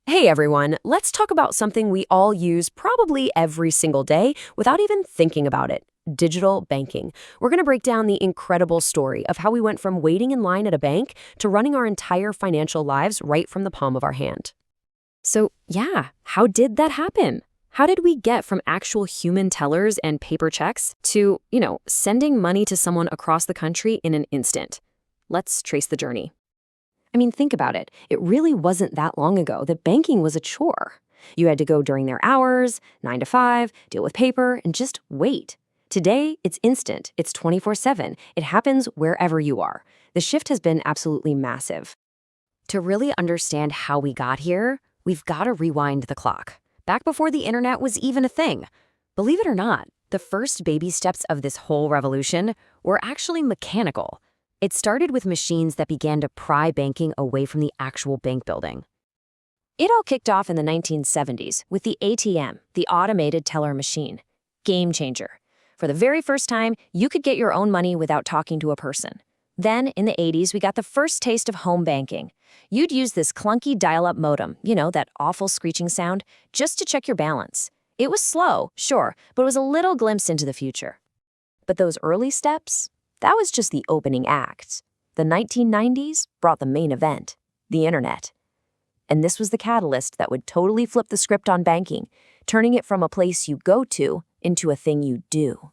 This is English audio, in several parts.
Hey everyone, let's talk about something we all use probably every single day without even thinking about it. Digital banking. We're going to break down the incredible story of how we went from waiting in line at a bank to running our entire financial lives right from the palm of our hand. So, yeah, how did that happen? How did we get from actual human tellers and paper checks to, sending money to someone across the country in an instant? Let's trace the journey. Think about it. It really wasn't that long ago that banking was a chore. You had to go during their hours, 9 to 5, deal with paper, and just wait. Today, it's instant. It's 24/7. It happens wherever you are. The shift has been absolutely massive. To really understand how we got here, we've got to rewind the clock. Back before the internet was even a thing. Believe it or not, the first baby steps of this whole revolution were actually mechanical. It started with machines that began to pry banking away from the actual bank building. It all kicked off in the 1970s with the ATM, the automated teller machine. Game changer. For the very first time, you could get your own money without talking to a person. Then, in the 80s, we got the first taste of home banking. You'd use this clunky dial-up modem, that awful screeching sound, just to check your balance. It was slow, sure, but it was a little glimpse into the future. But those early steps? That was just the opening act. The 1990s brought the main event, the internet. And this was the catalyst that would totally flip the script on banking, turning it from a place you go to into a thing you do.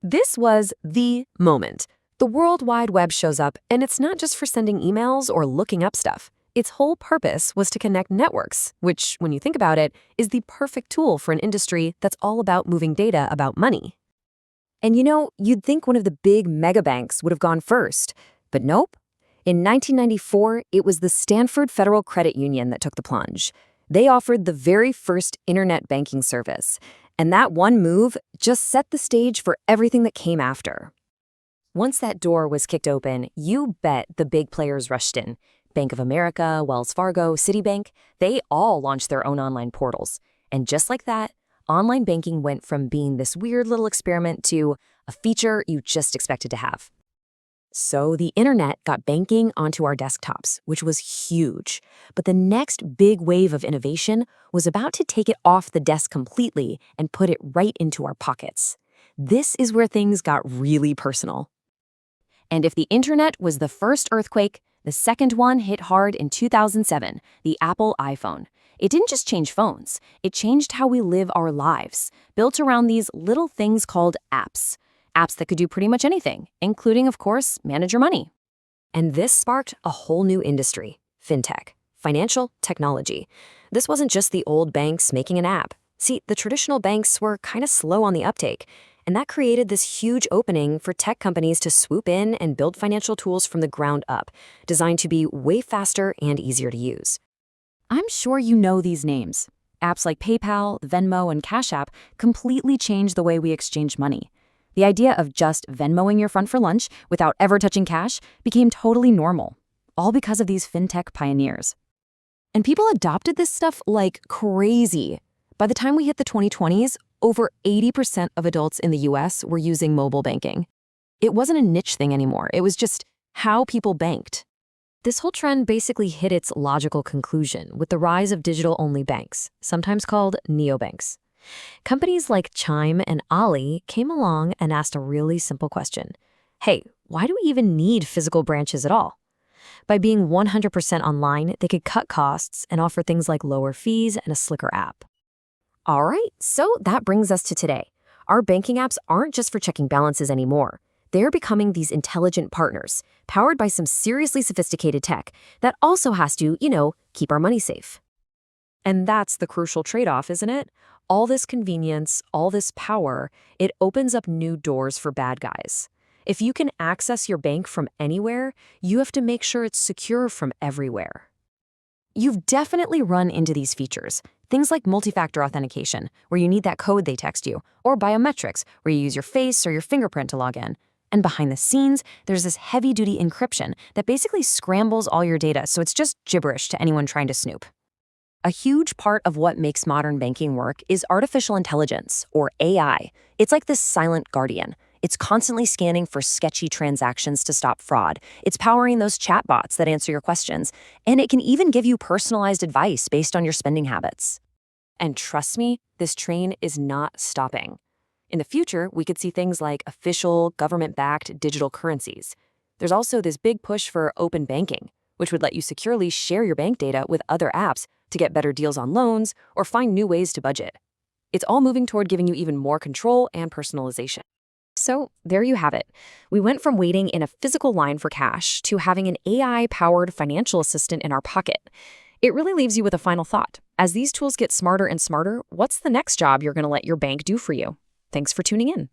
This was the moment. The World Wide Web shows up, and it's not just for sending emails or looking up stuff. Its whole purpose was to connect networks, which, when you think about it, is the perfect tool for an industry that's all about moving data about money. And you'd think one of the big mega banks would have gone first, but nope. In 1994, it was the Stanford Federal Credit Union that took the plunge. They offered the very first internet banking service, and that one move just set the stage for everything that came after. Once that door was kicked open, you bet the big players rushed in. Bank of America, Wells Fargo, Citibank, they all launched their own online portals. And just like that, online banking went from being this weird little experiment to a feature you just expected to have. So the internet got banking onto our desktops, which was huge. But the next big wave of innovation was about to take it off the desk completely and put it right into our pockets. This is where things got really personal. And if the internet was the first earthquake, the second one hit hard in 2007, the Apple iPhone. It didn't just change phones, it changed how we live our lives, built around these little things called apps. Apps that could do pretty much anything, including, of course, manage your money. And this sparked a whole new industry, Fintech, financial technology. This wasn't just the old banks making an app. See, the traditional banks were kind of slow on the uptake, and that created this huge opening for tech companies to swoop in and build financial tools from the ground up, designed to be way faster and easier to use. I'm sure you know these names. Apps like PayPal, Venmo, and Cash App completely changed the way we exchange money. The idea of just Venmoing your friend for lunch without ever touching cash became totally normal, all because of these fintech pioneers. And people adopted this stuff like crazy. By the time we hit the 2020s, over 80% of adults in the US were using mobile banking. It wasn't a niche thing anymore. It was just how people banked. This whole trend basically hit its logical conclusion with the rise of digital-only banks, sometimes called neobanks. Companies like Chime and Ali came along and asked a really simple question. Hey, why do we even need physical branches at all? By being 100% online, they could cut costs and offer things like lower fees and a slicker app. All right, so that brings us to today. Our banking apps aren't just for checking balances anymore. They're becoming these intelligent partners, powered by some seriously sophisticated tech that also has to, keep our money safe. And that's the crucial trade-off, isn't it? All this convenience, all this power, it opens up new doors for bad guys. If you can access your bank from anywhere, you have to make sure it's secure from everywhere. You've definitely run into these features. Things like multi-factor authentication, where you need that code they text you, or biometrics, where you use your face or your fingerprint to log in. And behind the scenes, there's this heavy-duty encryption that basically scrambles all your data, so it's just gibberish to anyone trying to snoop. A huge part of what makes modern banking work is artificial intelligence, or AI. It's like this silent guardian. It's constantly scanning for sketchy transactions to stop fraud. It's powering those chatbots that answer your questions. And it can even give you personalized advice based on your spending habits. And trust me, this train is not stopping. In the future, we could see things like official, government-backed digital currencies. There's also this big push for open banking, which would let you securely share your bank data with other apps to get better deals on loans or find new ways to budget. It's all moving toward giving you even more control and personalization. So there you have it. We went from waiting in a physical line for cash to having an AI-powered financial assistant in our pocket. It really leaves you with a final thought. As these tools get smarter and smarter, what's the next job you're going to let your bank do for you? Thanks for tuning in.